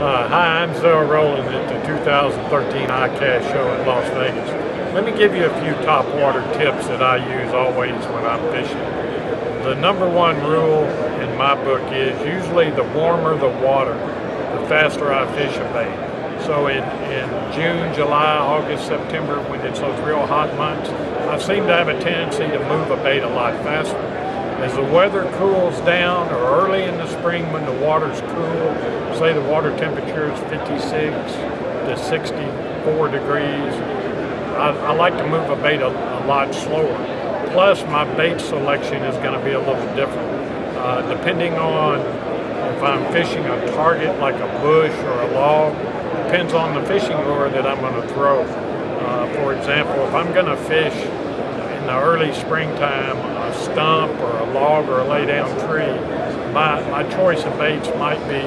Hi, I'm Zell Rowland at the 2013 ICASS show in Las Vegas. Let me give you a few top water tips that I use always when I'm fishing. The number one rule in my book is usually the warmer the water, the faster I fish a bait. So in June, July, August, September, when it's those real hot months, I seem to have a tendency to move a bait a lot faster. As the weather cools down, or early in the spring when the water's cool, say the water temperature is 56 to 64 degrees, I like to move a bait a lot slower. Plus, my bait selection is going to be a little different. Depending on if I'm fishing a target like a bush or a log, depends on the fishing lure that I'm going to throw. For example, if I'm going to fish in the early springtime, a stump or a log or a lay-down tree, my choice of baits might be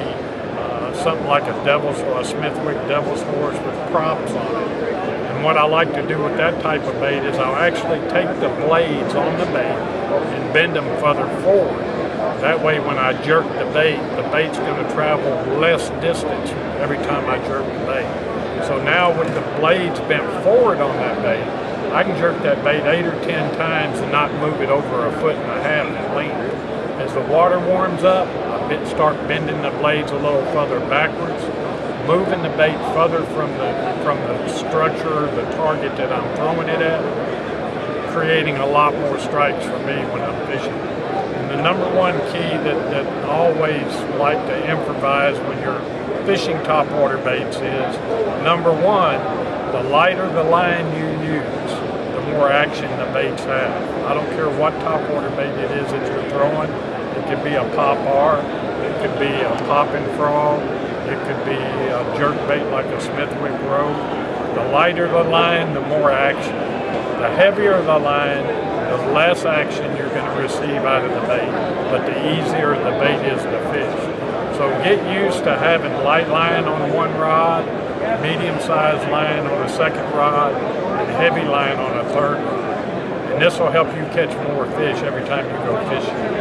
something like a Smithwick Devil's Horse with props on it. And what I like to do with that type of bait is I'll actually take the blades on the bait and bend them further forward. That way when I jerk the bait's going to travel less distance every time I jerk the bait. So now with the blades bent forward on that bait, I can jerk that bait 8 or 10 times and not move it over 1.5 feet in length. As the water warms up, I start bending the blades a little further backwards, moving the bait further from the structure, the target that I'm throwing it at, creating a lot more strikes for me when I'm fishing. And the number one key that I always like to improvise when you're fishing topwater baits is, number one, the lighter the line you use, the more action the baits have. I don't care what topwater bait it is that you're throwing. It could be a pop R, it could be a popping frog, it could be a jerk bait like a Smithwick Rogue. The lighter the line, the more action. The heavier the line, the less action you're going to receive out of the bait, but the easier the bait is to fish. So get used to having light line on one rod, medium-sized line on a second rod, and heavy line on a third rod. And this will help you catch more fish every time you go fishing.